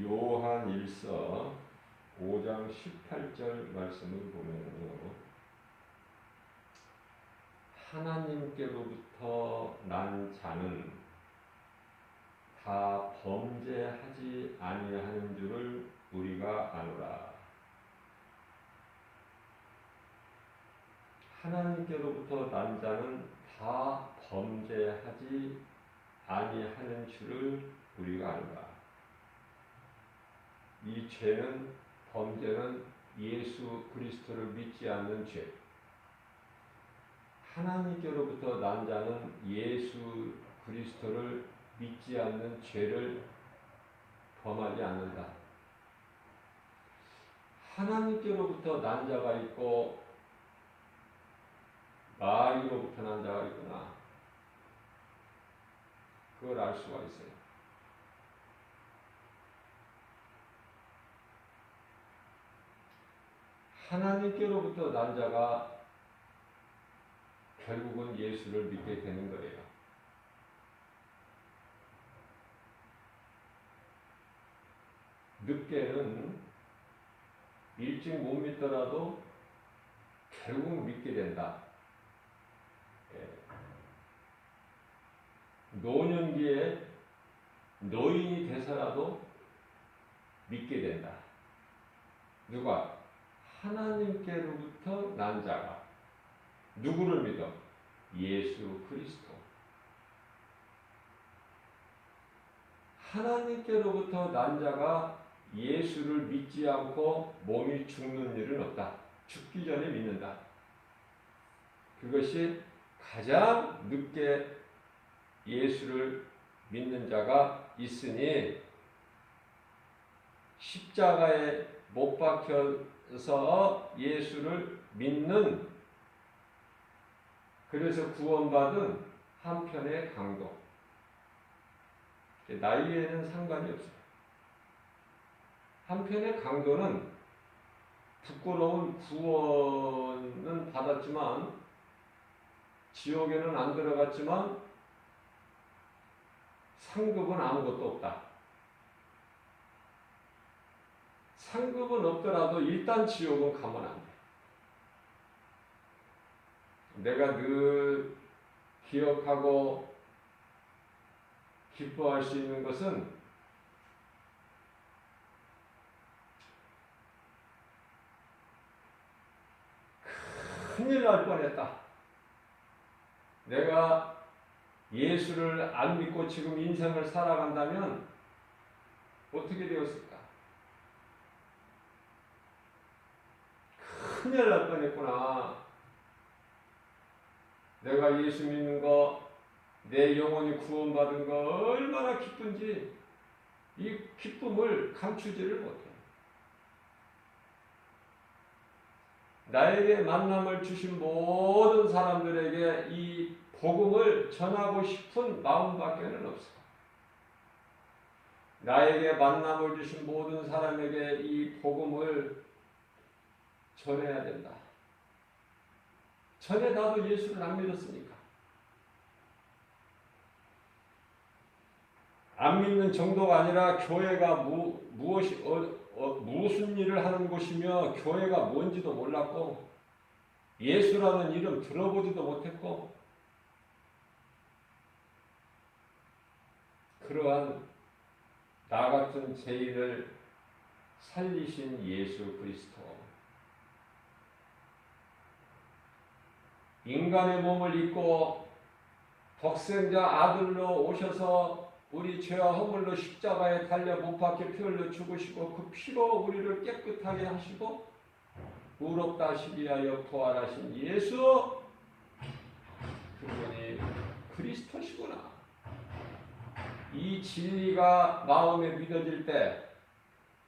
요한일서 5장 18절 말씀을 보면요, 하나님께로부터 난 자는 다 범죄하지 아니하는 줄을 우리가 아노라. 하나님께로부터 난 자는 다 범죄하지 아니하는 줄을 우리가 아노라. 이 죄는, 범죄는 예수 그리스도를 믿지 않는 죄. 하나님께로부터 난 자는 예수 그리스도를 믿지 않는 죄를 범하지 않는다. 하나님께로부터 난 자가 있고 마귀로부터 난 자가 있구나. 그걸 알 수가 있어요. 하나님께로부터 난 자가 결국은 예수를 믿게 되는 거예요. 늦게는 일찍 못 믿더라도 결국 믿게 된다. 노년기에 노인이 돼서라도 믿게 된다. 누가? 하나님께로부터 난 자가. 누구를 믿어? 예수 그리스도. 하나님께로부터 난 자가 예수를 믿지 않고 몸이 죽는 일은 없다. 죽기 전에 믿는다. 그것이 가장 늦게 예수를 믿는 자가 있으니, 십자가에 못 박혀서 예수를 믿는, 그래서 구원받은 한편의 강도. 나이에는 상관이 없어요. 한편의 강도는 부끄러운 구원은 받았지만, 지옥에는 안 들어갔지만 상급은 아무것도 없다. 상급은 없더라도 일단 지옥은 가면 안 돼. 내가 늘 기억하고 기뻐할 수 있는 것은 큰일 날 뻔했다. 내가 예수를 안 믿고 지금 인생을 살아간다면 어떻게 되었을까? 큰일 날 뻔했구나. 내가 예수 믿는 거, 내 영혼이 구원받은 거 얼마나 기쁜지 이 기쁨을 감추지를 못해. 나에게 만남을 주신 모든 사람들에게 이 복음을 전하고 싶은 마음밖에는 없어. 나에게 만남을 주신 모든 사람에게 이 복음을 전해야 된다. 전에 나도 예수를 안 믿었으니까. 안 믿는 정도가 아니라 교회가 무슨 일을 하는 곳이며 교회가 뭔지도 몰랐고, 예수라는 이름 들어보지도 못했고, 그러한 나 같은 죄인을 살리신 예수 그리스도, 인간의 몸을 입고 독생자 아들로 오셔서 우리 죄와 허물로 십자가에 달려 못 박혀 피 흘려 죽으시고, 그 피로 우리를 깨끗하게 하시고 의롭다 하시기 위하여 부활하신 예수, 그분이 그리스도시구나. 이 진리가 마음에 믿어질 때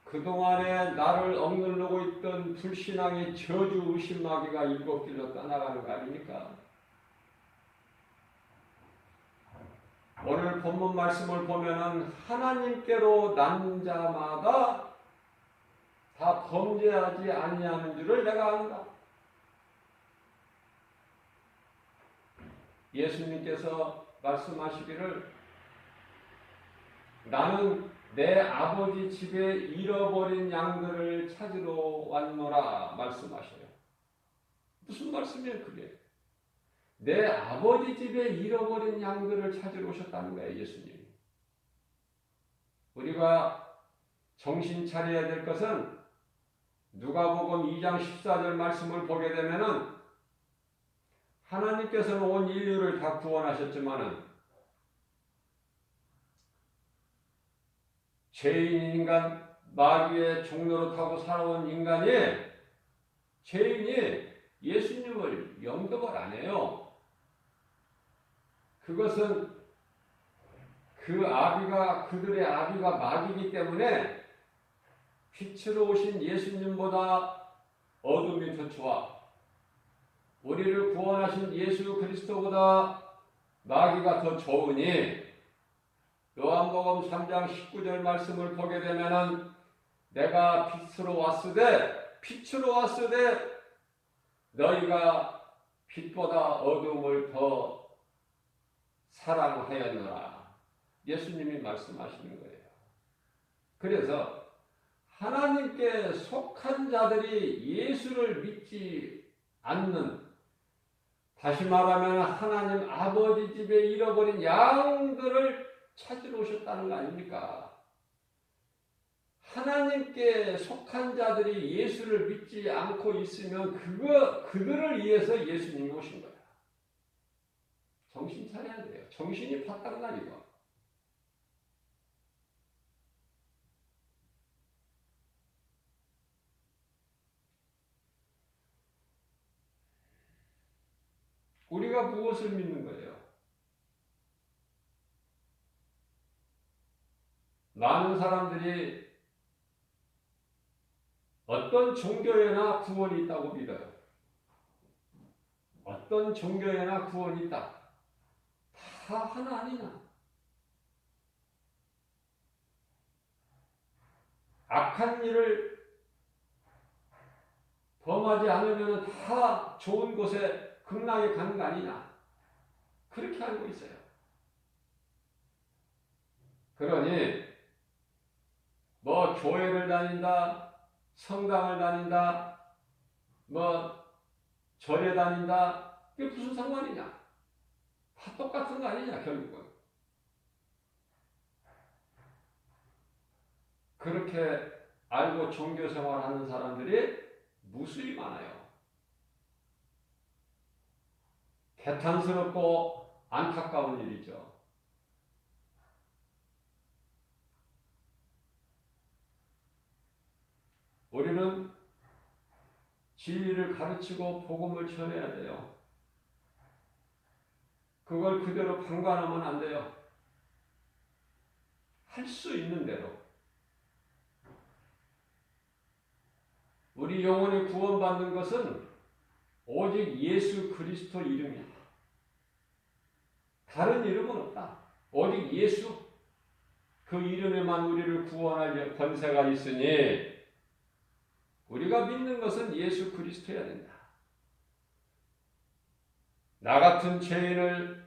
그동안에 나를 억누르고 있던 불신앙의 저주 의심 마귀가 일곱 길로 떠나가는 거 아닙니까? 오늘 본문 말씀을 보면은 하나님께로 난 자마다 다 범죄하지 아니하는 줄을 내가 안다. 예수님께서 말씀하시기를, 나는 내 아버지 집에 잃어버린 양들을 찾으러 왔노라 말씀하셔요. 무슨 말씀이에요 그게? 내 아버지 집에 잃어버린 양들을 찾으러 오셨다는 거예요 예수님이. 우리가 정신 차려야 될 것은 누가복음 2장 14절 말씀을 보게 되면은 하나님께서는 온 인류를 다 구원하셨지만은 죄인 인간, 마귀의 종로를 타고 살아온 인간이, 죄인이 예수님을 영접을 안 해요. 그것은 그들의 아비가 마귀이기 때문에 빛으로 오신 예수님보다 어둠이 더 좋아. 우리를 구원하신 예수 그리스도보다 마귀가 더 좋으니, 요한복음 3장 19절 말씀을 보게 되면은 내가 빛으로 왔으되 너희가 빛보다 어둠을 더 사랑하였노라. 예수님이 말씀하시는 거예요. 그래서 하나님께 속한 자들이 예수를 믿지 않는, 다시 말하면 하나님 아버지 집에 잃어버린 양들을 찾으러 오셨다는 거 아닙니까? 하나님께 속한 자들이 예수를 믿지 않고 있으면 그들을 위해서 예수님이 오신 거야. 정신 차려야 돼요. 정신이 바닥나니까. 우리가 무엇을 믿는 거예요? 많은 사람들이 어떤 종교에나 구원이 있다고 믿어요. 어떤 종교에나 구원이 있다. 다 하나 아니냐? 악한 일을 범하지 않으면 다 좋은 곳에 극락에 가는 거 아니냐? 그렇게 알고 있어요. 그러니 뭐 교회를 다닌다, 성당을 다닌다, 뭐 절에 다닌다, 그게 무슨 상관이냐? 다 똑같은 거 아니냐 결국은. 그렇게 알고 종교 생활하는 사람들이 무수히 많아요. 개탄스럽고 안타까운 일이죠. 우리는 진리를 가르치고 복음을 전해야 돼요. 그걸 그대로 방관하면 안 돼요. 할 수 있는 대로. 우리 영혼이 구원받는 것은 오직 예수 그리스도 이름이야. 다른 이름은 없다. 오직 예수, 그 이름에만 우리를 구원할 권세가 있으니 우리가 믿는 것은 예수 그리스도여야 된다. 나 같은 죄인을,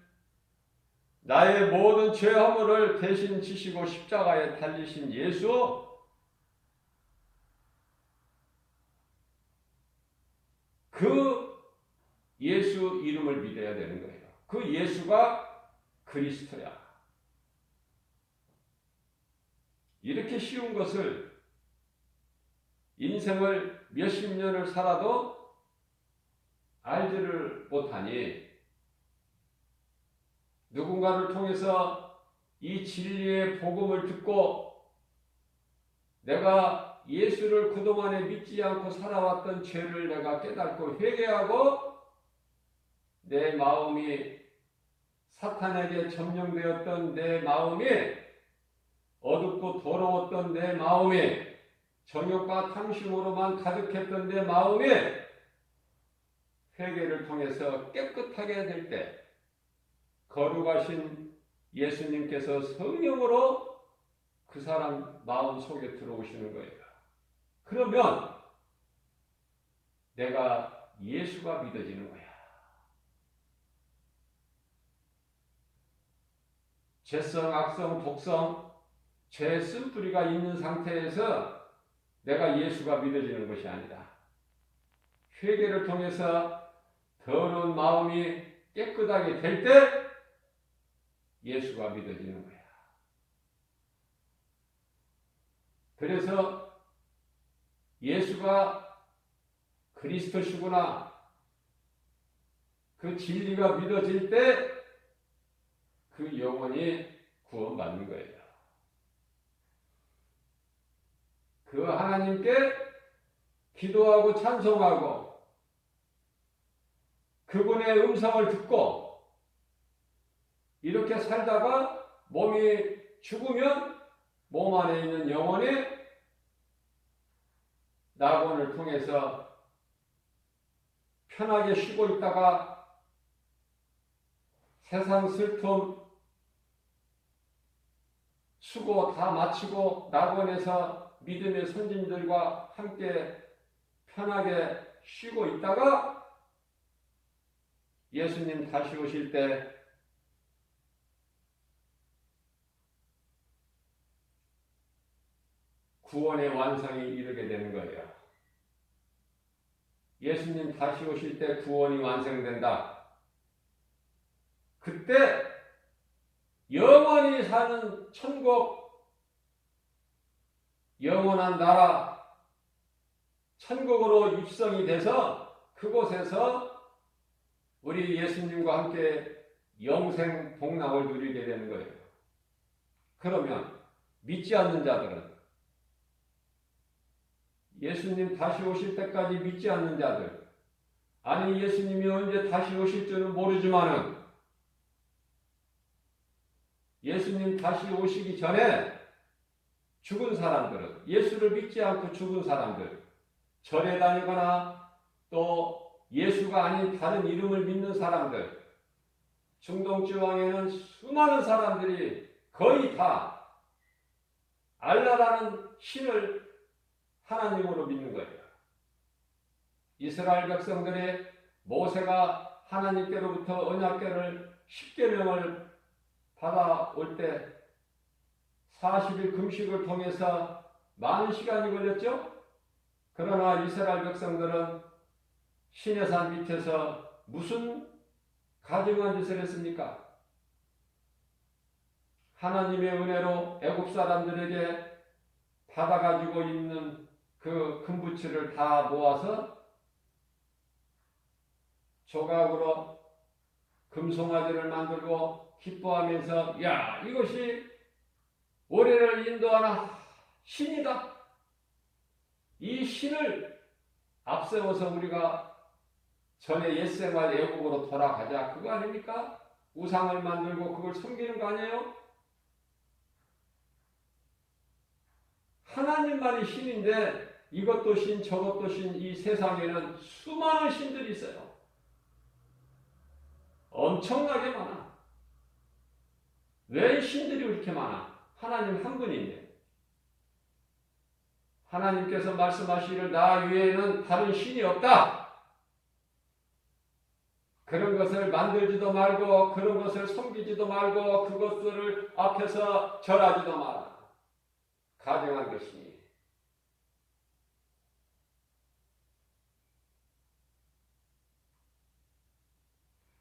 나의 모든 죄 허물을 대신 지시고 십자가에 달리신 예수, 그 예수 이름을 믿어야 되는 거예요. 그 예수가 그리스도야. 이렇게 쉬운 것을 인생을 몇십 년을 살아도 알지를 못하니, 누군가를 통해서 이 진리의 복음을 듣고 내가 예수를 그동안에 믿지 않고 살아왔던 죄를 내가 깨닫고 회개하고 내 마음이 사탄에게 점령되었던 내 마음이, 어둡고 더러웠던 내 마음이, 정욕과 탐심으로만 가득했던 내 마음이 회개를 통해서 깨끗하게 될 때 거룩하신 예수님께서 성령으로 그 사람 마음 속에 들어오시는 거예요. 그러면 내가 예수가 믿어지는 거야. 죄성, 악성, 독성, 죄 쓴뿌리가 있는 상태에서 내가 예수가 믿어지는 것이 아니라 회개를 통해서 더러운 마음이 깨끗하게 될 때 예수가 믿어지는 거야. 그래서 예수가 그리스도시구나, 그 진리가 믿어질 때 그 영혼이 구원받는 거예요. 그 하나님께 기도하고 찬송하고 그분의 음성을 듣고 이렇게 살다가 몸이 죽으면 몸 안에 있는 영혼이 낙원을 통해서 편하게 쉬고 있다가 세상 슬픔, 수고 다 마치고 낙원에서 믿음의 선진들과 함께 편하게 쉬고 있다가 예수님 다시 오실 때 구원의 완성이 이르게 되는 거예요. 예수님 다시 오실 때 구원이 완성된다. 그때 영원히 사는 천국, 영원한 나라, 천국으로 입성이 돼서 그곳에서 우리 예수님과 함께 영생 복락을 누리게 되는 거예요. 그러면 믿지 않는 자들은, 예수님 다시 오실 때까지 믿지 않는 자들, 아니 예수님이 언제 다시 오실 줄은 모르지만은 예수님 다시 오시기 전에 죽은 사람들은, 예수를 믿지 않고 죽은 사람들, 절에 다니거나 또 예수가 아닌 다른 이름을 믿는 사람들, 중동지방에는 수많은 사람들이 거의 다 알라라는 신을 하나님으로 믿는 거예요. 이스라엘 백성들의 모세가 하나님께로부터 언약궤를 10계명을 받아올 때 40일 금식을 통해서 많은 시간이 걸렸죠. 그러나 이스라엘 백성들은 시내산 밑에서 무슨 가증한 짓을 했습니까? 하나님의 은혜로 애굽 사람들에게 받아가지고 있는 그 금부치를 다 모아서 조각으로 금송아지를 만들고 기뻐하면서, 야, 이것이 우리를 인도하는 신이다. 이 신을 앞세워서 우리가 전에 옛생활 애국으로 돌아가자. 그거 아닙니까? 우상을 만들고 그걸 섬기는 거 아니에요? 하나님만이 신인데 이것도 신 저것도 신, 이 세상에는 수많은 신들이 있어요. 엄청나게 많아. 왜 신들이 이렇게 많아? 하나님 한 분인데. 하나님께서 말씀하시기를 나 외에는 다른 신이 없다. 그런 것을 만들지도 말고 그런 것을 섬기지도 말고 그것들을 앞에서 절하지도 마라. 가정한 것이니.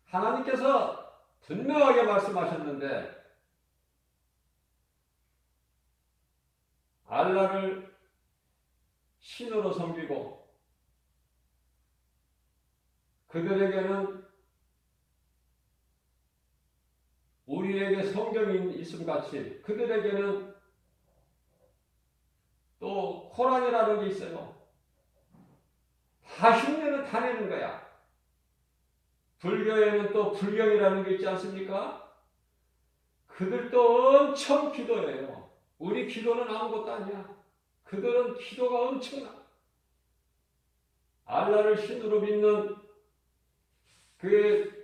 하나님께서 분명하게 말씀하셨는데 알라를 신으로 섬기고 그들에게는 우리에게 성경이 있음같이 그들에게는 또 코란이라는 게 있어요. 다 흉내는 다 내는 거야. 불교에는 또 불경이라는 게 있지 않습니까? 그들도 엄청 기도해요. 우리 기도는 아무것도 아니야. 그들은 기도가 엄청나. 알라를 신으로 믿는 그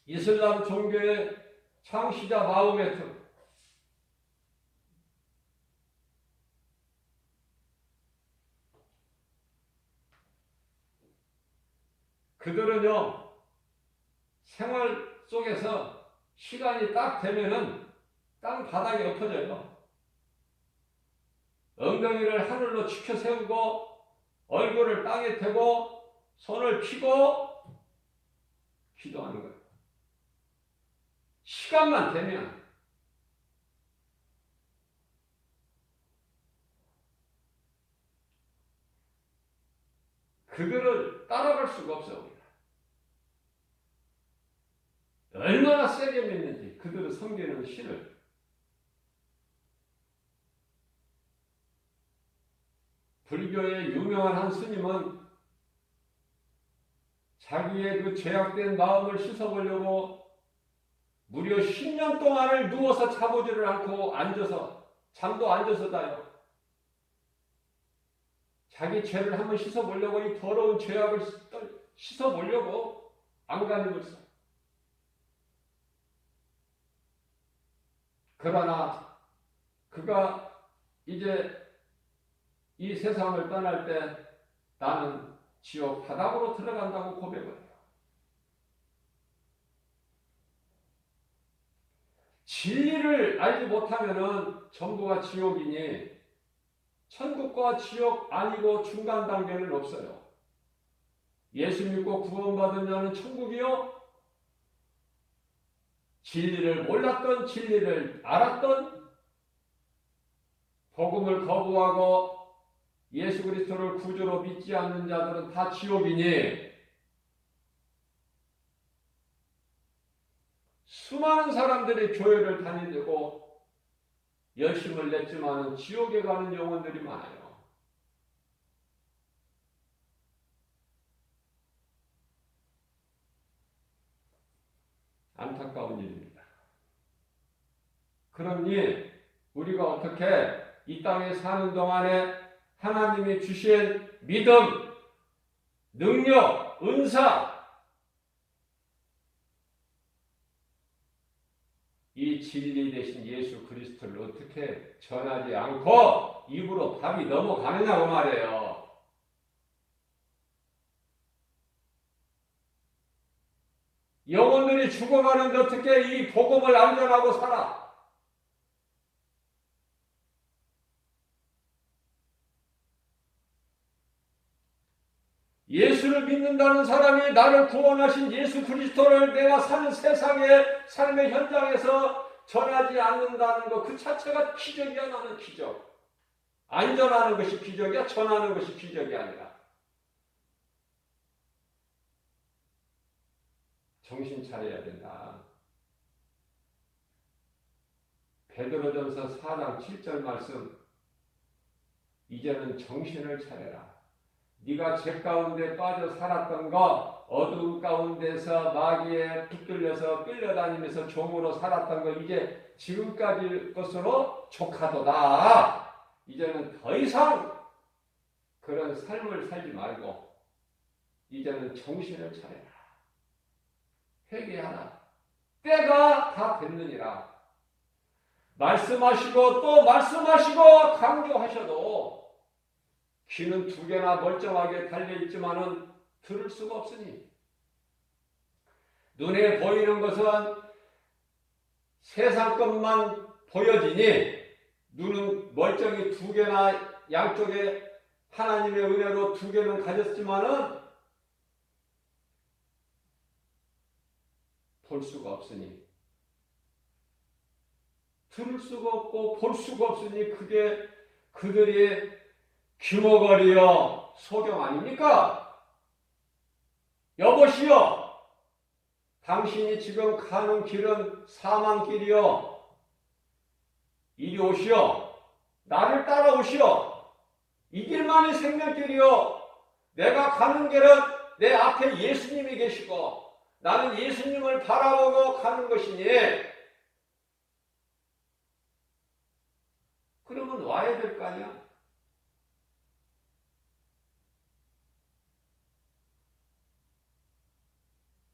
이슬람 종교의 창시자 마호메트, 그들은요 생활 속에서 시간이 딱 되면은 땅 바닥에 엎어져요. 엉덩이를 하늘로 치켜 세우고 얼굴을 땅에 대고 손을 펴고 기도하는 거예요. 시간만 되면. 그들을 따라갈 수가 없어. 우리가. 얼마나 세게 믿는지 그들을 섬기는 신을. 불교의 유명한 한 스님은 자기의 그 죄악된 마음을 씻어보려고 무려 10년 동안을 누워서 자보지를 않고 앉아서, 잠도 앉아서 자요. 자기 죄를 한번 씻어보려고, 이 더러운 죄악을 씻어보려고 안간힘을 써. 그러나 그가 이제 이 세상을 떠날 때 나는 지옥 바닥으로 들어간다고 고백을 해요. 진리를 알지 못하면은 전부가 지옥이니 천국과 지옥 아니고 중간 단계는 없어요. 예수 믿고 구원받은 자는 천국이요. 진리를 몰랐던, 진리를 알았던, 복음을 거부하고 예수 그리스도를 구주로 믿지 않는 자들은 다 지옥이니, 수많은 사람들이 교회를 다니고 열심을 냈지만 지옥에 가는 영혼들이 많아요. 안타까운 일입니다. 그러니 우리가 어떻게 이 땅에 사는 동안에 하나님이 주신 믿음, 능력, 은사, 이 진리 대신 예수 그리스도를 어떻게 전하지 않고 입으로 밥이 넘어가느냐고 말이에요. 영혼들이 죽어가는데 어떻게 이 복음을 안전하고 살아? 예수를 믿는다는 사람이 나를 구원하신 예수 그리스도를 내가 사는 세상의 삶의 현장에서 전하지 않는다는 것 그 자체가 기적이야. 나는 기적. 안전하는 것이 기적이야. 전하는 것이 기적이 아니라. 정신 차려야 된다. 베드로전서 4장 7절 말씀. 이제는 정신을 차려라. 네가 죄 가운데 빠져 살았던 거, 어두운 가운데서 마귀에 붙들려서 끌려다니면서 종으로 살았던 거, 이제 지금까지 것으로 족하도다. 이제는 더 이상 그런 삶을 살지 말고 이제는 정신을 차려라. 회개하라. 때가 다 됐느니라. 말씀하시고 또 말씀하시고 강조하셔도 귀는 두 개나 멀쩡하게 달려있지만은 들을 수가 없으니, 눈에 보이는 것은 세상 것만 보여지니 눈은 멀쩡히 두 개나 양쪽에 하나님의 은혜로 두 개는 가졌지만은 볼 수가 없으니, 들을 수가 없고 볼 수가 없으니 그게 그들이 귀머거리여 소경 아닙니까? 여보시오, 당신이 지금 가는 길은 사망길이요. 이리 오시오. 나를 따라오시오. 이 길만이 생명길이요. 내가 가는 길은 내 앞에 예수님이 계시고 나는 예수님을 바라보고 가는 것이니, 그러면 와야 될 거 아니야?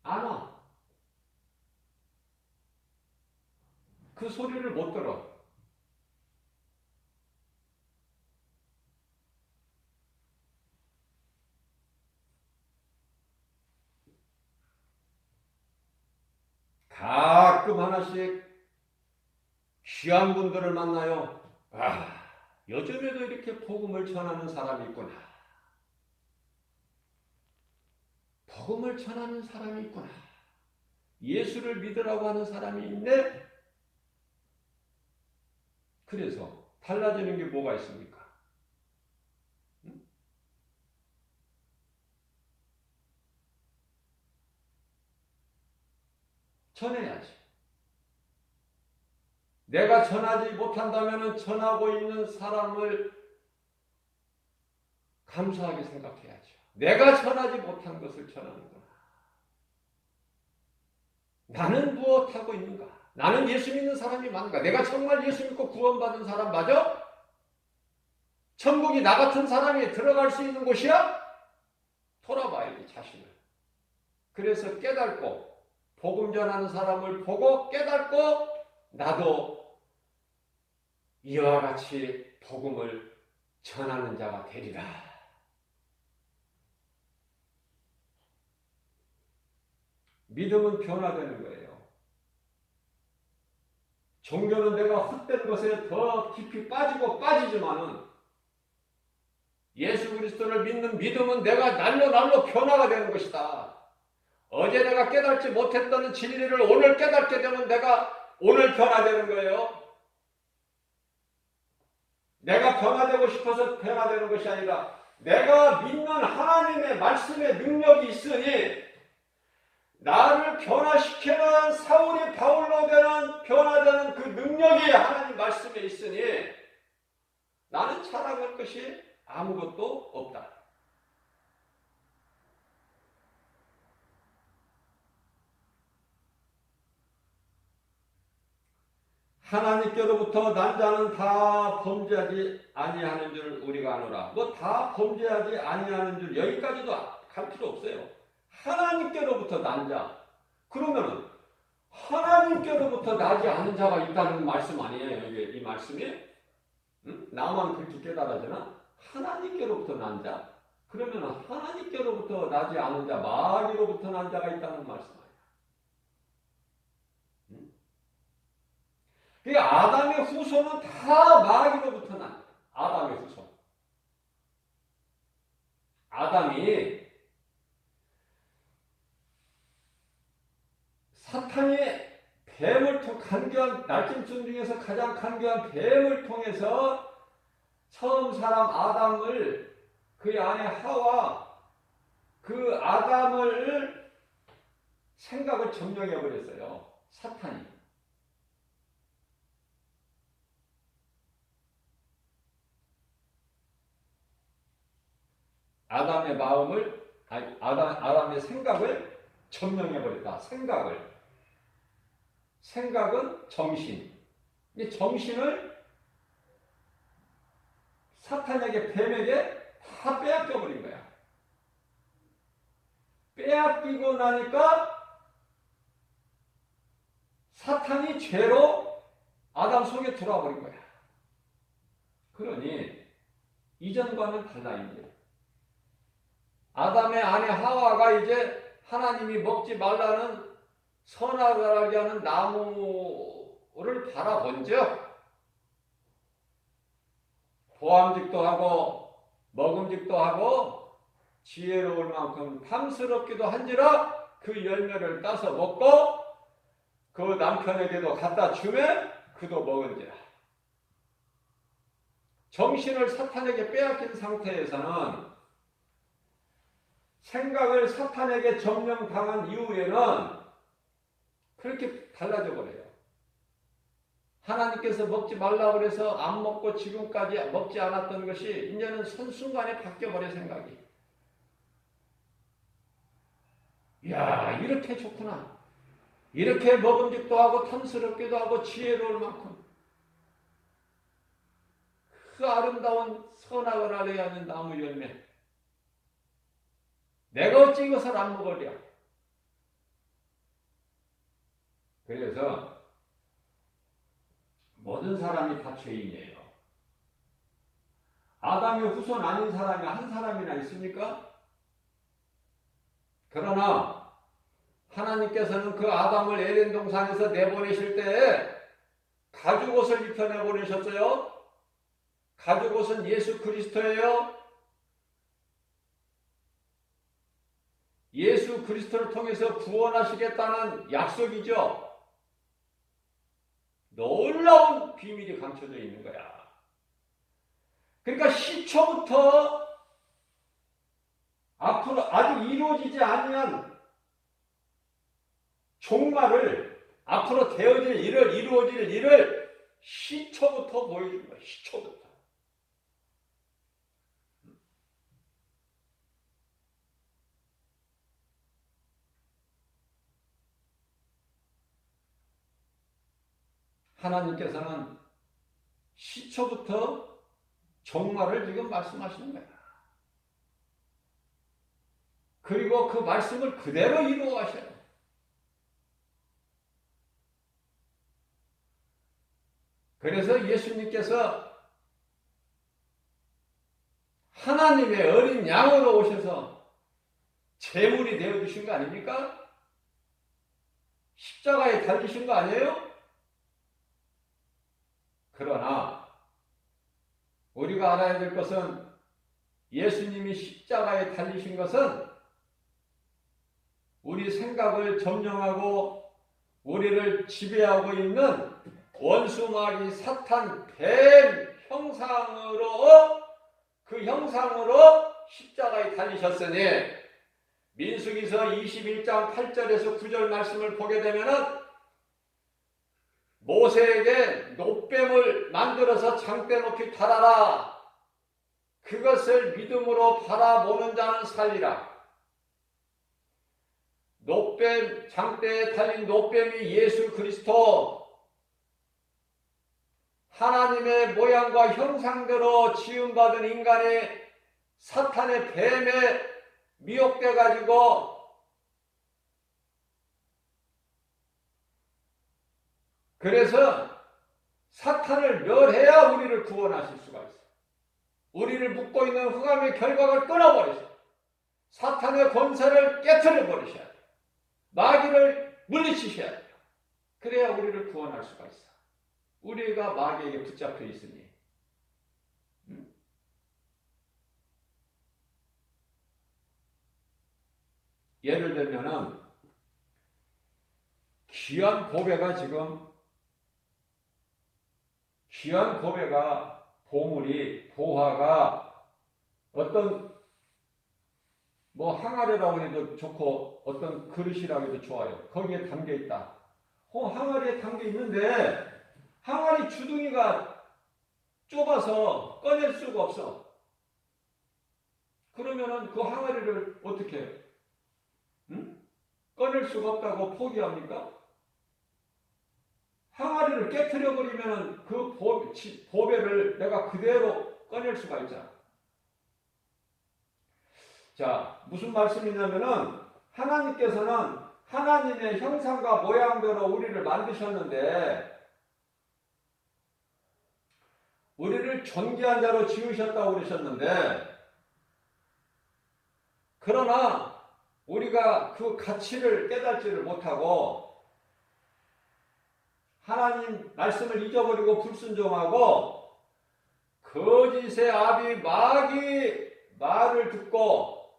안 와. 그 소리를 못 들어. 가끔 하나씩 귀한 분들을 만나요. 요즘에도 이렇게 복음을 전하는 사람이 있구나. 복음을 전하는 사람이 있구나. 예수를 믿으라고 하는 사람이 있네. 그래서 달라지는 게 뭐가 있습니까? 응? 전해야지. 내가 전하지 못한다면 전하고 있는 사람을 감사하게 생각해야죠. 내가 전하지 못한 것을 전하는구나. 나는 무엇하고 있는가? 나는 예수 믿는 사람이 맞는가? 내가 정말 예수 믿고 구원받은 사람 맞아? 천국이 나 같은 사람이 들어갈 수 있는 곳이야? 돌아봐야지, 자신을. 그래서 깨닫고 복음 전하는 사람을 보고 깨닫고 나도 이와 같이 복음을 전하는 자가 되리라. 믿음은 변화되는 거예요. 종교는 내가 헛된 것에 더 깊이 빠지고 빠지지만은 예수 그리스도를 믿는 믿음은 내가 날로 변화가 되는 것이다. 어제 내가 깨닫지 못했던 진리를 오늘 깨닫게 되면 내가 오늘 변화되는 거예요. 내가 변화되고 싶어서 변화되는 것이 아니라 내가 믿는 하나님의 말씀의 능력이 있으니 나를 변화시키는 사울이 바울로 되는 변화되는 그 능력이 하나님 말씀에 있으니 나는 자랑할 것이 아무것도 없다. 하나님께로부터 난 자는 다 범죄하지 아니하는 줄 우리가 아노라. 뭐 다 범죄하지 아니하는 줄 여기까지도 갈 필요 없어요. 하나님께로부터 난 자. 그러면은 하나님께로부터 나지 않은 자가 있다는 말씀 아니에요? 이게 이 말씀이? 응? 나만 그렇게 깨달아지나? 하나님께로부터 난 자. 그러면은 하나님께로부터 나지 않은 자, 마귀로부터 난 자가 있다는 말씀 아니에요? 응? 그 아담의 후손은 다 마귀로부터 난 거예요. 아담의 후손. 아담이 사탄의 뱀을 통 간교한 날짐승 중에서 가장 간교한 뱀을 통해서 처음 사람 아담을 그 안에 하와 그 아담을 생각을 점령해 버렸어요. 사탄이. 아담의 마음을 아담의 생각을 점령해 버렸다. 생각은 정신. 이 정신을 사탄에게 뱀에게 다 빼앗겨 버린 거야. 빼앗기고 나니까 사탄이 죄로 아담 속에 들어와 버린 거야. 그러니 이전과는 달라 이제. 아담의 아내 하와가 이제 하나님이 먹지 말라는 선악을 하는 나무를 바라본즉 보암직도 하고 먹음직도 하고 지혜로울 만큼 탐스럽기도 한지라 그 열매를 따서 먹고 그 남편에게도 갖다 주면 그도 먹은지라. 정신을 사탄에게 빼앗긴 상태에서는 생각을 사탄에게 점령당한 이후에는 그렇게 달라져 버려요. 하나님께서 먹지 말라고 그래서 안 먹고 지금까지 먹지 않았던 것이 이제는 선순간에 바뀌어버려 생각이. 이야, 이렇게 좋구나. 이렇게 먹음직도 하고 탐스럽기도 하고 지혜로울 만큼 그 아름다운 선악을 알아야 하는 나무 열매. 내가 어찌 이것을 안 먹으랴. 그래서 모든 사람이 다 죄인이에요. 아담의 후손 아닌 사람이 한 사람이나 있습니까? 그러나 하나님께서는 그 아담을 에덴 동산에서 내보내실 때 가죽옷을 입혀내 보내셨어요. 가죽옷은 예수 그리스도예요. 예수 그리스도를 통해서 구원하시겠다는 약속이죠. 놀라운 비밀이 감춰져 있는 거야. 그러니까 시초부터 앞으로 아직 이루어지지 않으면 종말을, 앞으로 되어질 일을, 이루어질 일을 시초부터 보여준 거야. 시초부터. 하나님께서는 시초부터 종말을 지금 말씀하시는 거야. 그리고 그 말씀을 그대로 이루어 가셔야 돼. 그래서 예수님께서 하나님의 어린 양으로 오셔서 제물이 되어주신 거 아닙니까? 십자가에 달리신 거 아니에요? 그러나 우리가 알아야 될 것은 예수님이 십자가에 달리신 것은 우리 생각을 점령하고 우리를 지배하고 있는 원수마귀 사탄 뱀 형상으로, 그 형상으로 십자가에 달리셨으니 민수기서 21장 8절에서 9절 말씀을 보게 되면은 모세에게 놋뱀을 만들어서 장대 높이 달아라. 그것을 믿음으로 바라보는 자는 살리라. 놋뱀, 장대에 달린 놋뱀이 예수 그리스도, 하나님의 모양과 형상대로 지음받은 인간이 사탄의 뱀에 미혹돼 가지고 그래서 사탄을 멸해야 우리를 구원하실 수가 있어요. 우리를 묶고 있는 흑암의 결박을 끊어버리세요. 사탄의 권세를 깨트려 버리셔야 돼요. 마귀를 물리치셔야 돼요. 그래야 우리를 구원할 수가 있어. 우리가 마귀에게 붙잡혀 있으니. 예를 들면은 귀한 고배가 보물이, 보화가 어떤 뭐 항아리라고 해도 좋고 어떤 그릇이라고 해도 좋아요. 거기에 담겨 있다. 항아리에 담겨 있는데 항아리 주둥이가 좁아서 꺼낼 수가 없어. 그러면은 그 항아리를 어떻게 해요? 꺼낼 수가 없다고 포기합니까? 항아리를 깨트려 버리면 그 보배를 내가 그대로 꺼낼 수가 있잖아. 자, 무슨 말씀이냐면은 하나님께서는 하나님의 형상과 모양대로 우리를 만드셨는데 우리를 존귀한 자로 지으셨다고 그러셨는데, 그러나 우리가 그 가치를 깨닫지를 못하고 하나님 말씀을 잊어버리고 불순종하고 거짓의 아비 마귀 말을 듣고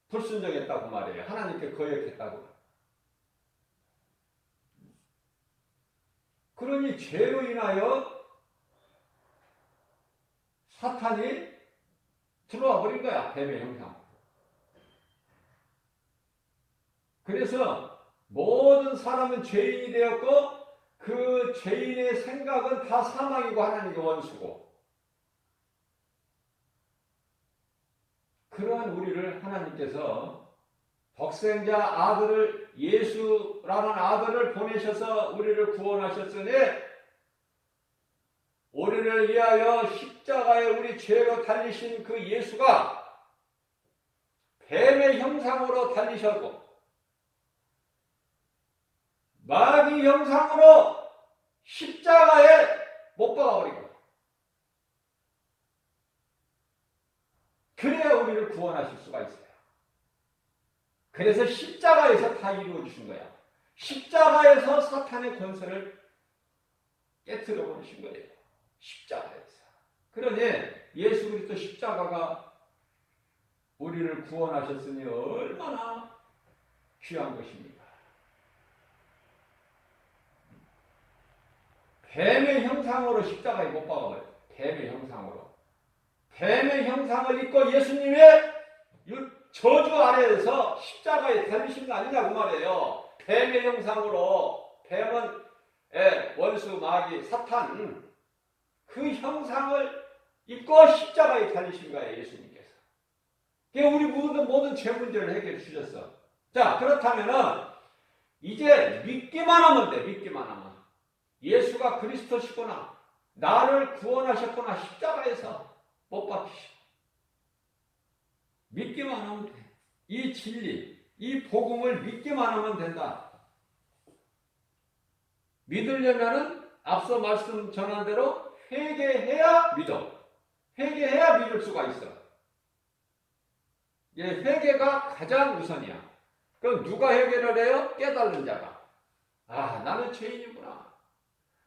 불순종했다고 말이에요. 하나님께 거역했다고. 그러니 죄로 인하여 사탄이 들어와 버린 거야. 뱀의 형상. 그래서 모든 사람은 죄인이 되었고 그 죄인의 생각은 다 사망이고 하나님의 원수고, 그러한 우리를 하나님께서 독생자 아들을, 예수라는 아들을 보내셔서 우리를 구원하셨으니 우리를 위하여 십자가에 우리 죄로 달리신 그 예수가 뱀의 형상으로 달리셨고 마귀 형상으로 십자가에 못 박아버리고, 그래야 우리를 구원하실 수가 있어요. 그래서 십자가에서 다 이루어주신 거야. 십자가에서 사탄의 권세를 깨트려 버리신 거예요. 십자가에서. 그러니 예수 그리스도 십자가가 우리를 구원하셨으니 얼마나 귀한 것입니까? 뱀의 형상으로 십자가에 못 박아버려요. 뱀의 형상으로. 뱀의 형상을 입고 예수님의 저주 아래에서 십자가에 달리신 거 아니냐고 말이에요. 뱀의 형상으로. 뱀은 원수, 마귀, 사탄 그 형상을 입고 십자가에 달리신 거예요. 예수님께서. 우리 모든 죄 문제를 해결해 주셨어. 자, 그렇다면은 이제 믿기만 하면 돼. 믿기만 하면. 예수가 그리스도시구나. 나를 구원하셨구나. 십자가에서 못 박히시고. 믿기만 하면 돼. 이 진리, 이 복음을 믿기만 하면 된다. 믿으려면은 앞서 말씀 전한 대로 회개해야 믿어. 회개해야 믿을 수가 있어. 회개가 가장 우선이야. 그럼 누가 회개를 해요? 깨달은 자가. 아, 나는 죄인이구나.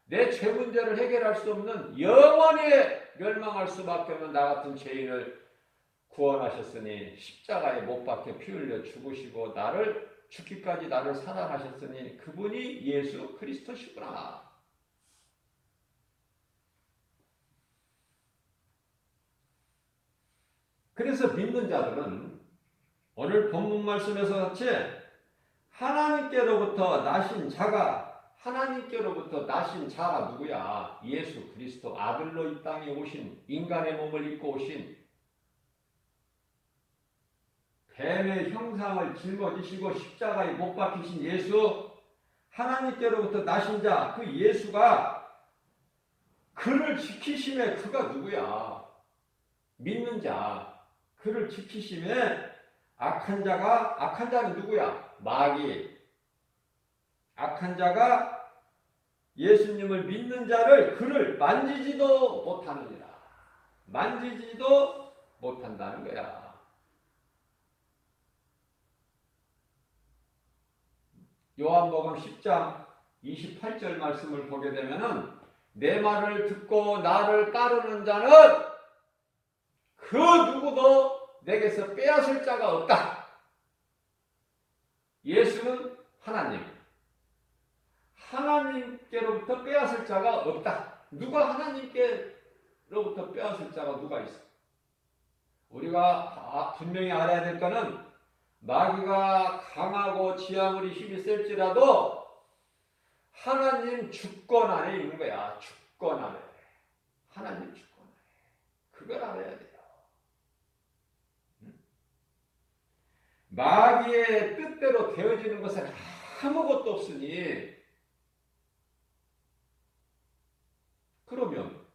내 죄 문제를 해결할 수 없는 영원히 멸망할 수밖에 없는 나 같은 죄인을 구원하셨으니 십자가에 못 박혀 피 흘려 죽으시고 나를 죽기까지 나를 사랑하셨으니 그분이 예수 그리스도시구나. 그래서 믿는 자들은 오늘 본문 말씀에서 같이 하나님께로부터 나신 자가 누구야? 예수 그리스도 아들로 이 땅에 오신 인간의 몸을 입고 오신 뱀의 형상을 짊어지시고 십자가에 못 박히신 예수, 하나님께로부터 나신 자, 그 예수가 그를 지키심에 그가 누구야? 믿는 자, 그를 지키심에 악한 자는 누구야? 마귀. 악한 자가 예수님을 믿는 자를 그를 만지지도 못하느니라. 만지지도 못한다는 거야. 요한복음 10장 28절 말씀을 보게 되면은 내 말을 듣고 나를 따르는 자는 그 누구도 내게서 빼앗을 자가 없다. 예수는 하나님. 하나님께로부터 빼앗을 자가 없다. 누가 하나님께로부터 빼앗을 자가 누가 있어? 우리가 분명히 알아야 될 거는 마귀가 강하고 지아무리 힘이 셀지라도 하나님 주권 안에 있는 거야. 주권 안에. 하나님 주권 안에. 그걸 알아야 돼요. 마귀의 뜻대로 되어지는 것은 아무것도 없으니 그러면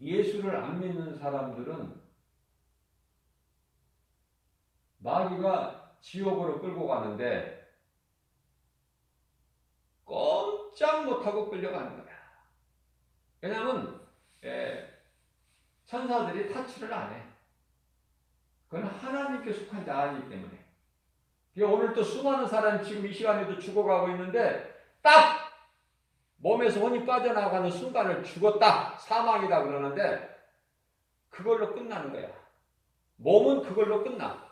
예수를 안 믿는 사람들은 마귀가 지옥으로 끌고 가는데 꼼짝 못하고 끌려가는 거야. 왜냐하면 천사들이 타치를 안 해. 그건 하나님께 속한 자이기 때문에. 오늘 또 수많은 사람이 지금 이 시간에도 죽어가고 있는데 딱 몸에서 혼이 빠져나가는 순간을 죽었다, 사망이다 그러는데 그걸로 끝나는 거야. 몸은 그걸로 끝나.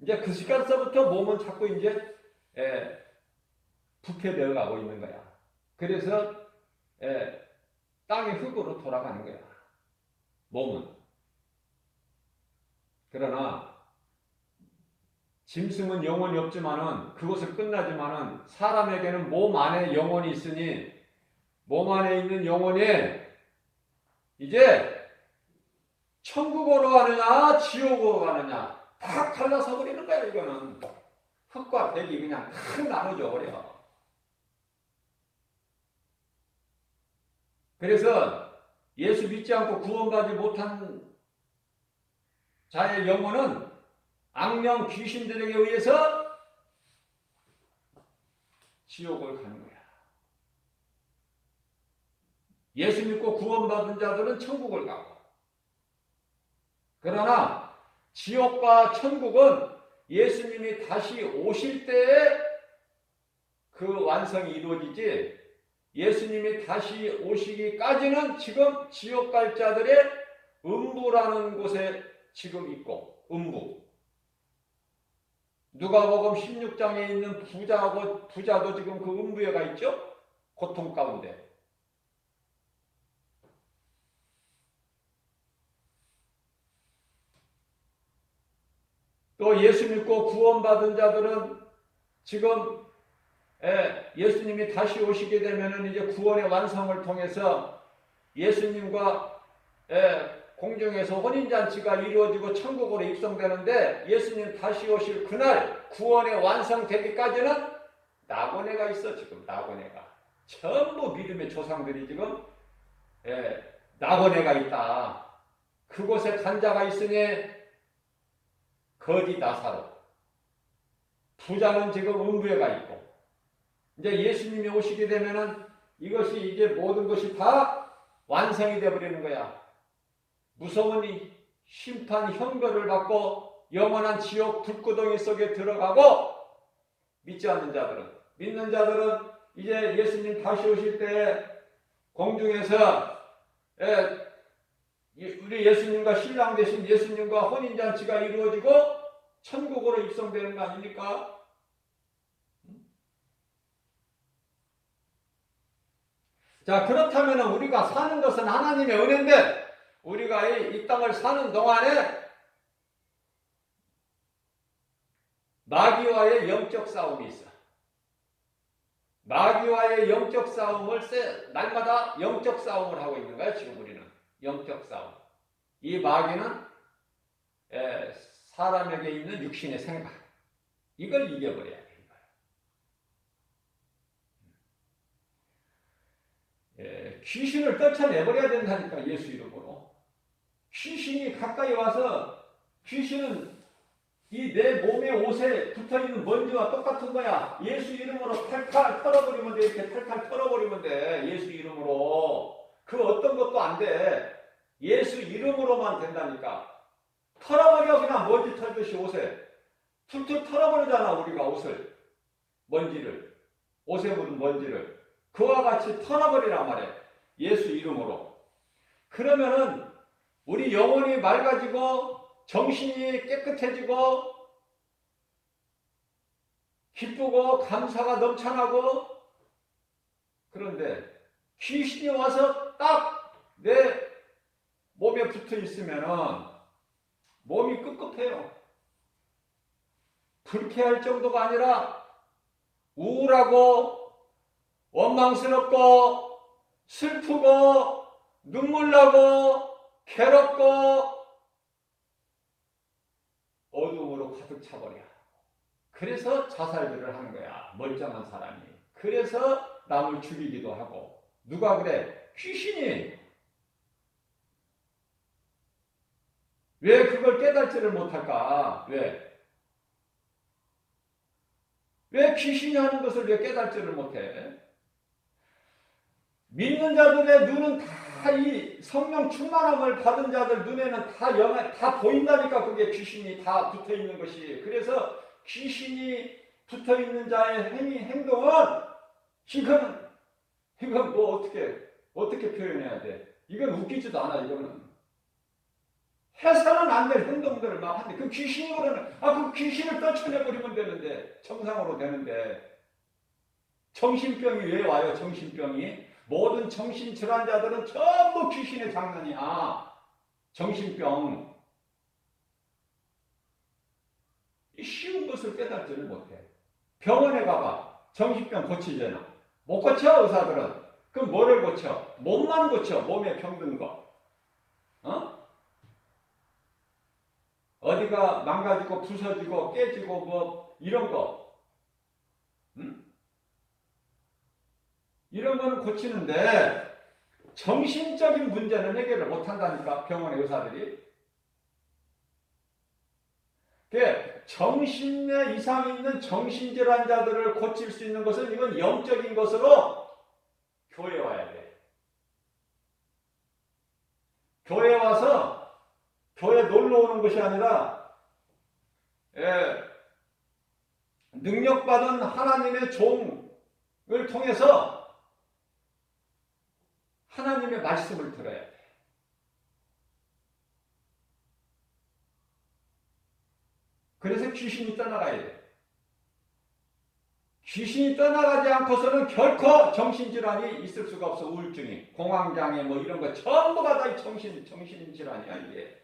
이제 그 시간서부터 몸은 자꾸 이제 부패되어 가고 있는 거야. 그래서 땅의 흙으로 돌아가는 거야. 몸은. 그러나 짐승은 영혼이 없지만은 그것은 끝나지만은 사람에게는 몸 안에 영혼이 있으니 몸 안에 있는 영혼이 이제 천국으로 가느냐 지옥으로 가느냐 다 갈라서 버리는 거야. 이거는 흙과 백이 그냥 탁 나눠져 버려. 그래서 예수 믿지 않고 구원받지 못한 자의 영혼은 악령 귀신들에게 의해서 지옥을 가는 거야. 예수 믿고 구원받은 자들은 천국을 가고. 그러나 지옥과 천국은 예수님이 다시 오실 때에 그 완성이 이루어지지 예수님이 다시 오시기까지는 지금 지옥 갈 자들의 음부라는 곳에 지금 있고 음부. 누가복음 16장에 있는 부자도 지금 그 음부에 가 있죠? 고통 가운데. 또 예수 믿고 구원받은 자들은 지금 예수님이 다시 오시게 되면 이제 구원의 완성을 통해서 예수님과 공중에서 혼인잔치가 이루어지고 천국으로 입성되는데 예수님 다시 오실 그날 구원의 완성되기까지는 낙원해가 있어. 지금 낙원해가 전부 믿음의 조상들이 지금 낙원해가 있다. 그곳에 간 자가 있으니 거지 나사로, 부자는 지금 음부에 가 있고, 이제 예수님이 오시게 되면은 이것이 이제 모든 것이 다 완성이 되어버리는 거야. 무서운 이 심판 형벌을 받고 영원한 지옥 불구덩이 속에 들어가고, 믿지 않는 자들은, 믿는 자들은 이제 예수님 다시 오실 때 공중에서 우리 예수님과 신랑 되신 예수님과 혼인잔치가 이루어지고 천국으로 입성되는 거 아닙니까? 자, 그렇다면 우리가 사는 것은 하나님의 은혜인데 우리가 이 땅을 사는 동안에 마귀와의 영적 싸움이 있어. 마귀와의 영적 싸움을 날마다 영적 싸움을 하고 있는 거야. 지금 우리는 영적 싸움. 이 마귀는 사람에게 있는 육신의 생각, 이걸 이겨버려야 돼. 귀신을 떨쳐내버려야 된다니까. 예수 이름으로. 귀신이 가까이 와서, 귀신은 이 내 몸의 옷에 붙어있는 먼지와 똑같은 거야. 예수 이름으로 탈탈 털어버리면 돼. 이렇게 탈탈 털어버리면 돼. 예수 이름으로. 그 어떤 것도 안 돼. 예수 이름으로만 된다니까. 털어버려. 그냥 먼지 털듯이 옷에. 툴툴 털어버리잖아. 우리가 옷을. 먼지를. 옷에 묻은 먼지를. 그와 같이 털어버리란 말이야. 예수 이름으로. 그러면은 우리 영혼이 맑아지고 정신이 깨끗해지고 기쁘고 감사가 넘쳐나고. 그런데 귀신이 와서 딱 내 몸에 붙어 있으면은 몸이 꿉꿉해요. 불쾌할 정도가 아니라 우울하고 원망스럽고 슬프고 눈물 나고 괴롭고 어둠으로 가득 차버려. 그래서 자살들을 하는 거야. 멀쩡한 사람이. 그래서 남을 죽이기도 하고. 누가 그래? 귀신이. 왜 그걸 깨닫지를 못할까? 왜 귀신이 하는 것을 왜 깨닫지를 못해? 믿는 자들의 눈은 다 이 성령 충만함을 받은 자들 눈에는 다 보인다니까. 그게 귀신이 다 붙어 있는 것이. 그래서 귀신이 붙어 있는 자의 행동은 이건 뭐 어떻게 표현해야 돼? 이건 웃기지도 않아. 이거는 해서는 안 될 행동들을 막 하는데 그 귀신이 그러는 그 귀신을 떨쳐내버리면 되는데 정상으로 되는데. 정신병이 왜 와요? 정신병이. 모든 정신질환자들은 전부 귀신의 장난이야. 정신병. 이 쉬운 것을 깨닫지를 못해. 병원에 가봐. 정신병 고치잖아. 못 고쳐 의사들은. 그럼 뭐를 고쳐? 몸만 고쳐. 몸에 병든 거. 어디가 망가지고 부서지고 깨지고 뭐 이런 거. 이런 거는 고치는데 정신적인 문제는 해결을 못한다니까. 병원의 의사들이. 정신에 이상이 있는 정신질환자들을 고칠 수 있는 것은 이건 영적인 것으로 교회에 와야 돼. 교회에 와서 교회 놀러 오는 것이 아니라 능력받은 하나님의 종, 통해서 하나님의 말씀을 들어야 돼. 그래서 귀신이 떠나가야 돼. 귀신이 떠나가지 않고서는 결코 정신질환이 있을 수가 없어. 우울증이, 공황장애 뭐 이런 거 전부가 다 정신질환이야. 이게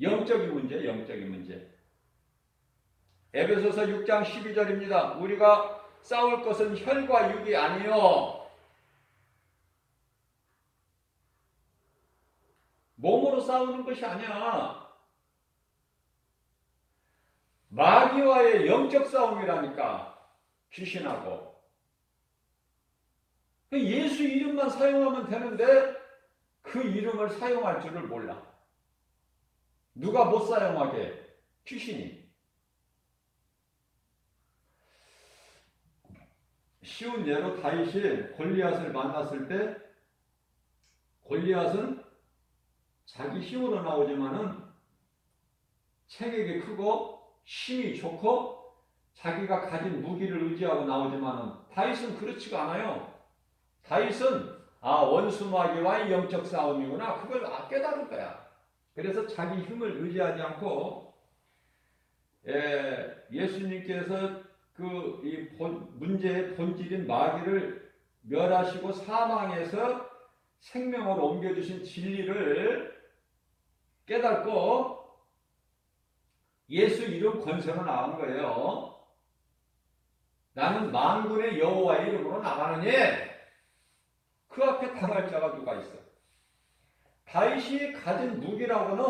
영적인 문제, 영적인 문제. 에베소서 6장 12절입니다. 우리가 싸울 것은 혈과 육이 아니요 몸으로 싸우는 것이 아니야. 마귀와의 영적 싸움이라니까. 귀신하고. 예수 이름만 사용하면 되는데 그 이름을 사용할 줄을 몰라. 누가 못 사용하게? 귀신이. 쉬운 예로 다윗이 골리앗을 만났을 때 골리앗은 자기 힘으로 나오지만은 체격이 크고 힘이 좋고 자기가 가진 무기를 의지하고 나오지만은 다윗은 그렇지가 않아요. 다윗은 원수 마귀와의 영적 싸움이구나. 그걸 깨달을 거야. 그래서 자기 힘을 의지하지 않고 예수님께서 이 문제의 본질인 마귀를 멸하시고 사망에서 생명으로 옮겨주신 진리를 깨닫고 예수 이름 권세로 나간 거예요. 나는 만군의 여호와의 이름으로 나가느니 그 앞에 당할 자가 누가 있어? 다윗이 가진 무기라고는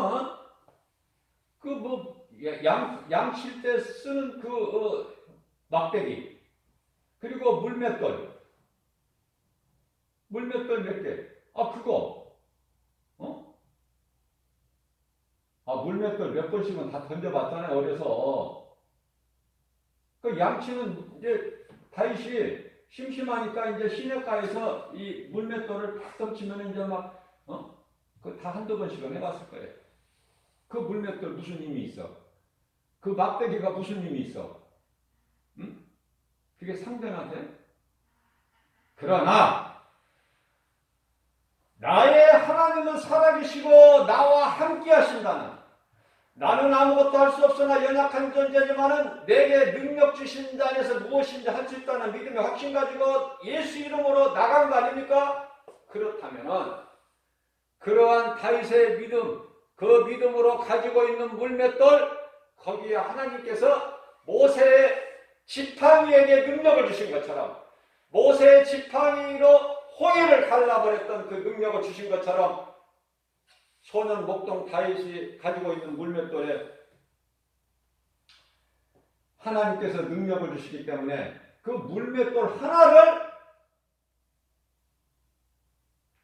양칠 때 쓰는 막대기, 그리고 물맷돌 몇 개. 물맷돌 몇 번씩은 다 던져봤잖아요, 어려서. 그 양치는 이제 다윗이 심심하니까 이제 시냇가에서 이 물맷돌을 탁 던치면 이제 그 다 한두 번씩은 해봤을 거예요. 그 물맷돌 무슨 힘이 있어? 그 막대기가 무슨 힘이 있어? 응? 그게 상대나 돼? 그러나 나의 하나님은 살아계시고 나와 함께 하신다는, 나는 아무것도 할 수 없으나 연약한 존재지만은 내게 능력 주신 자 안에서 무엇인지 할 수 있다는 믿음의 확신 가지고 예수 이름으로 나간 거 아닙니까? 그렇다면은 그러한 다윗의 믿음, 그 믿음으로 가지고 있는 물맷돌, 거기에 하나님께서 모세의 지팡이에게 능력을 주신 것처럼, 모세의 지팡이로 호해를 갈라버렸던 그 능력을 주신 것처럼 소년 목동 다윗이 가지고 있는 물맷돌에 하나님께서 능력을 주시기 때문에 그 물맷돌 하나를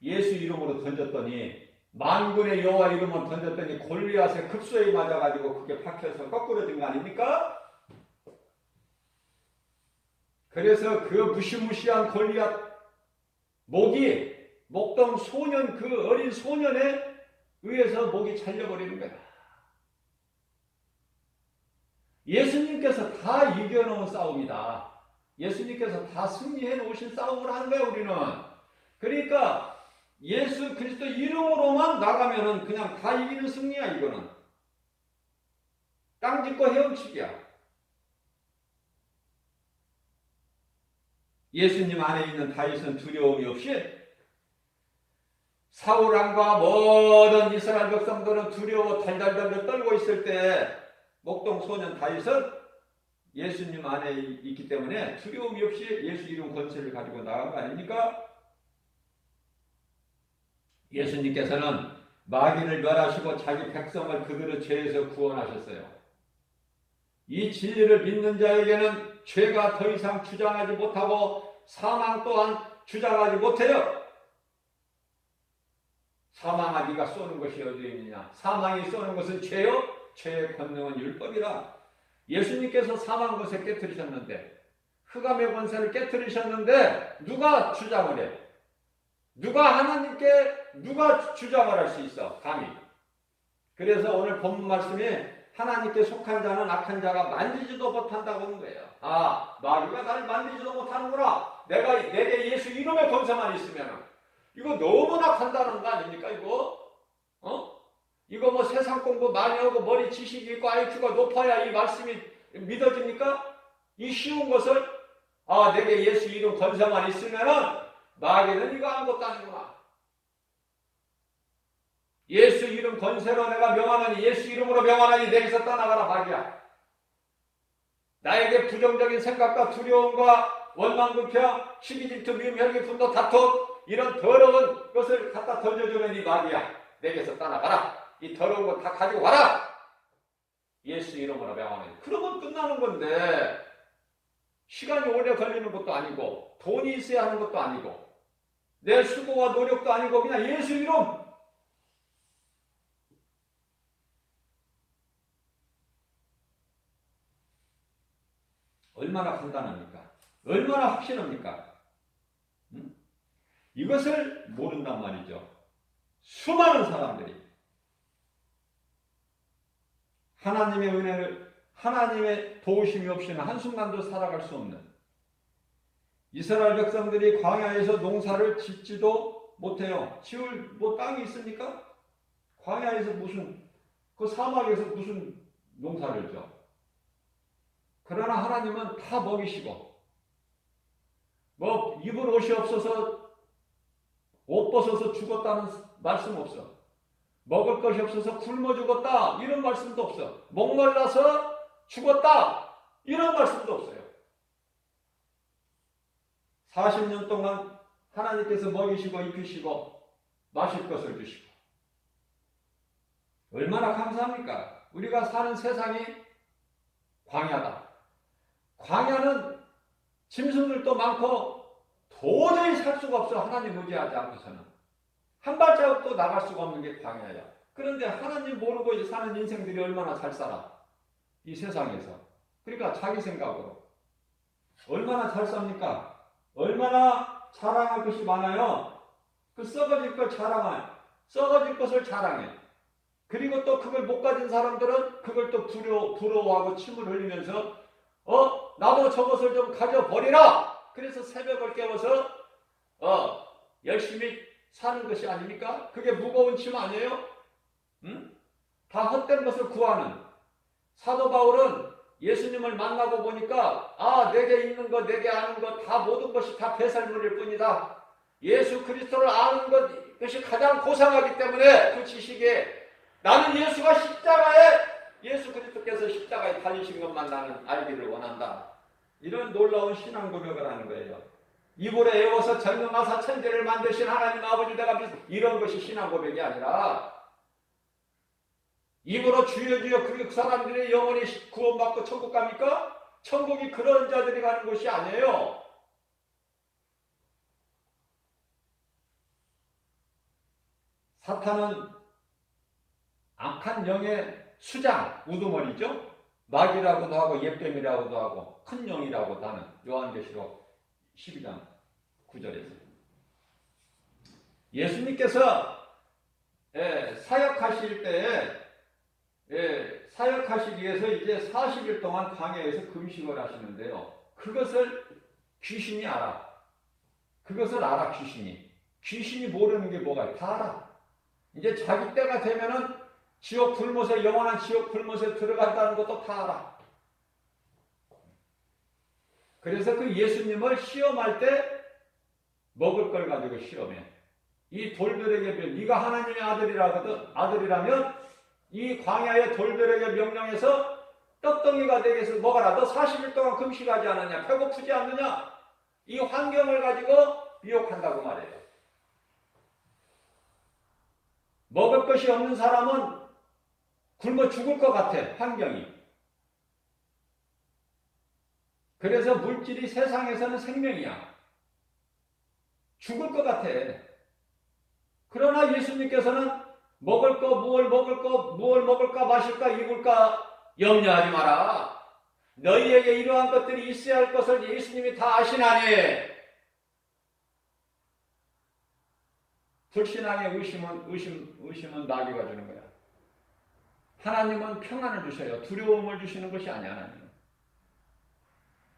예수 이름으로 던졌더니, 만군의 여호와 이름으로 던졌더니 골리앗의 급소에 맞아가지고 그게 박혀서 거꾸러진 거 아닙니까? 그래서 그 무시무시한 골리앗 목동 소년, 그 어린 소년에 의해서 목이 잘려버리는 거야. 예수님께서 다 이겨놓은 싸움이다. 예수님께서 다 승리해 놓으신 싸움을 하는 거야, 우리는. 그러니까 예수 그리스도 이름으로만 나가면은 그냥 다 이기는 승리야, 이거는. 땅 짚고 헤엄치기야. 예수님 안에 있는 다윗은 두려움이 없이, 사울 왕과 모든 이스라엘 백성들은 두려워 달달달 떨고 있을 때 목동 소년 다윗은 예수님 안에 있기 때문에 두려움이 없이 예수 이름 권세를 가지고 나간 거 아닙니까? 예수님께서는 마귀를 멸하시고 자기 백성을 그들의 죄에서 구원하셨어요. 이 진리를 믿는 자에게는 죄가 더 이상 주장하지 못하고 사망 또한 주장하지 못해요. 사망아 네가 쏘는 것이 어디 있느냐? 사망이 쏘는 것은 죄요? 죄의 권능은 율법이라. 예수님께서 사망 것에 깨뜨리셨는데, 흑암의 권세를 깨뜨리셨는데 누가 주장을 해? 누가 하나님께 누가 주장을 할 수 있어? 감히. 그래서 오늘 본문 말씀이 하나님께 속한 자는 악한 자가 만지지도 못한다고 하는 거예요. 아, 마귀가 나를 만지지도 못하는구나. 내게 예수 이름의 권세만 있으면 이거 너무나 간단한 거 아닙니까 이거? 이거 뭐 세상 공부 많이 하고 머리 지식이 있고 IQ가 높아야 이 말씀이 믿어집니까? 이 쉬운 것을 내게 예수 이름 권세만 있으면은 마귀는 이거 아무것도 아니구나. 예수 이름 권세로 내가 명하노니 예수 이름으로 명하노니 내게서 떠나가라 마귀야. 나에게 부정적인 생각과 두려움과 원망불평, 시기 질투, 미움, 혈기, 분노, 다툼 이런 더러운 것을 갖다 던져주는 이 마귀야. 내게서 떠나가라. 이 더러운 거 다 가지고 와라. 예수 이름으로 명하노니. 그러면 끝나는 건데 시간이 오래 걸리는 것도 아니고 돈이 있어야 하는 것도 아니고 내 수고와 노력도 아니고 그냥 예수 이름. 얼마나 간단합니까? 얼마나 확실합니까? 이것을 모른단 말이죠. 수많은 사람들이 하나님의 은혜를, 하나님의 도우심이 없이는 한순간도 살아갈 수 없는 이스라엘 백성들이 광야에서 농사를 짓지도 못해요. 지을 땅이 있습니까? 광야에서 그 사막에서 무슨 농사를 져? 그러나 하나님은 다 먹이시고 입을 옷이 없어서 옷 벗어서 죽었다는 말씀 없어. 먹을 것이 없어서 굶어 죽었다 이런 말씀도 없어. 목말라서 죽었다 이런 말씀도 없어요. 40년 동안 하나님께서 먹이시고 입히시고 마실 것을 주시고 얼마나 감사합니까? 우리가 사는 세상이 광야다. 광야는 짐승들도 많고 도저히 살 수가 없어. 하나님 의지하지 않고서는 한 발자국도 나갈 수가 없는 게 광야야. 그런데 하나님 모르고 사는 인생들이 얼마나 잘 살아 이 세상에서. 그러니까 자기 생각으로 얼마나 잘 삽니까? 얼마나 자랑할 것이 많아요. 그 썩어질 걸 자랑해. 썩어질 것을 자랑해. 그리고 또 그걸 못 가진 사람들은 그걸 또 부러워하고 침을 흘리면서 나도 저것을 좀 가져버리라. 그래서 새벽을 깨워서 열심히 사는 것이 아닙니까? 그게 무거운 짐 아니에요? 다 헛된 것을 구하는. 사도 바울은 예수님을 만나고 보니까 내게 있는 것, 내게 아는 것 다 모든 것이 다 배설물일 뿐이다. 예수 그리스도를 아는 것이 가장 고상하기 때문에 그 지식에 나는 예수 그리스도께서 십자가에 달리신 것만 나는 알기를 원한다. 이런 놀라운 신앙 고백을 하는 거예요. 이불에 애워서 전능하사 천지를 만드신 하나님 아버지 내가 이런 것이 신앙 고백이 아니라 입으로 주여 주여 그 사람들의 영혼이 구원받고 천국 갑니까? 천국이 그런 자들이 가는 곳이 아니에요. 사탄은 악한 영의 수장, 우두머리죠. 마귀라고도 하고 옛뱀이라고도 하고 큰 영이라고도 하는 요한계시록 12장 9절에서 예수님께서 사역하실 때에 사역하시기 위해서 이제 40일 동안 광야에서 금식을 하시는데요. 그것을 귀신이 알아. 그것을 알아 귀신이. 귀신이 모르는 게 뭐가 다 알아. 이제 자기 때가 되면은 지옥 불못에 영원한 지옥 불못에 들어간다는 것도 다 알아. 그래서 그 예수님을 시험할 때 먹을 걸 가지고 시험해. 이 돌들에게 네가 하나님의 아들이라면 이 광야의 돌들에게 명령해서 떡덩이가 되게 해서 먹어라. 너 40일 동안 금식하지 않았냐? 배고프지 않느냐? 이 환경을 가지고 미혹한다고 말해요. 먹을 것이 없는 사람은 굶어 죽을 것 같아. 환경이. 그래서 물질이 세상에서는 생명이야. 죽을 것 같아. 그러나 예수님께서는 먹을 거, 무엇 먹을까, 마실까, 입을까 염려하지 마라. 너희에게 이러한 것들이 있어야 할 것을 예수님이 다 아시나니. 불신앙의 의심은 마귀가 주는 거야. 하나님은 평안을 주셔요. 두려움을 주시는 것이 아니야. 하나님은.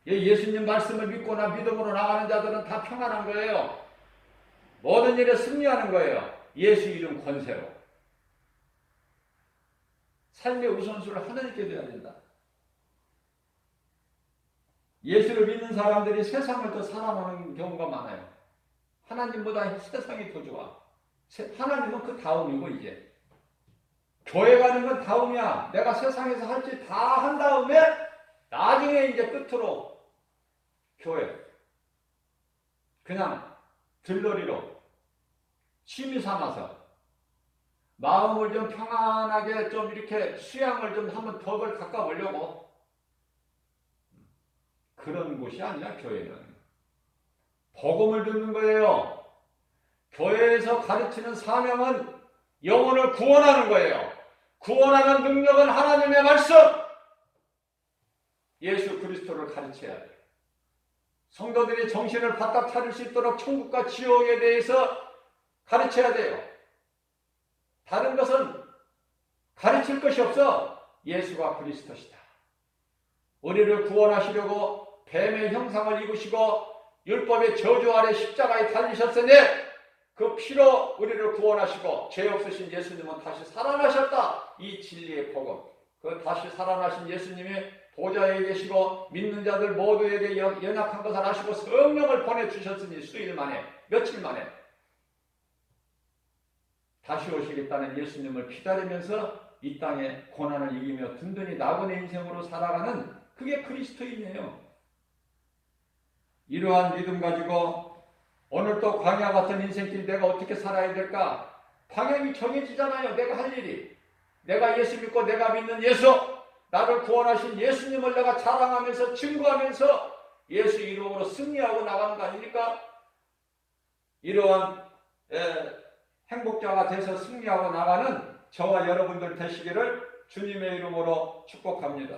예수님 말씀을 믿거나 믿음으로 나가는 자들은 다 평안한 거예요. 모든 일에 승리하는 거예요. 예수 이름 권세로. 삶의 우선순위를 하나님께 드려야 된다. 예수를 믿는 사람들이 세상을 더 사랑하는 경우가 많아요. 하나님보다 세상이 더 좋아. 하나님은 그 다음이고 이제. 교회 가는 건 다음이야. 내가 세상에서 할 일 다 한 다음에 나중에 이제 끝으로 교회. 그냥 들러리로 취미 삼아서 마음을 좀 평안하게 좀 이렇게 수양을 좀 한번 덕을 깎아보려고. 그런 곳이 아니야, 교회는. 복음을 듣는 거예요. 교회에서 가르치는 사명은 영혼을 구원하는 거예요. 구원하는 능력은 하나님의 말씀, 예수 그리스도를 가르쳐야 돼요. 성도들이 정신을 바짝 차릴 수 있도록 천국과 지옥에 대해서 가르쳐야 돼요. 다른 것은 가르칠 것이 없어. 예수가 그리스도시다. 우리를 구원하시려고 뱀의 형상을 입으시고 율법의 저주 아래 십자가에 달리셨으니 그 피로 우리를 구원하시고 죄 없으신 예수님은 다시 살아나셨다. 이 진리의 복음. 그 다시 살아나신 예수님이 보좌에 계시고 믿는 자들 모두에게 연약한 것을 아시고 성령을 보내주셨으니 수일 만에, 며칠 만에 다시 오시겠다는 예수님을 기다리면서 이 땅에 고난을 이기며 든든히 나그네 인생으로 살아가는 그게 그리스도인이에요. 이러한 믿음 가지고 오늘 또 광야 같은 인생길 내가 어떻게 살아야 될까? 방향이 정해지잖아요. 내가 할 일이. 내가 예수 믿고 내가 믿는 예수, 나를 구원하신 예수님을 내가 자랑하면서 증거하면서 예수 이름으로 승리하고 나가는 거 아닙니까? 이러한 행복자가 돼서 승리하고 나가는 저와 여러분들 되시기를 주님의 이름으로 축복합니다.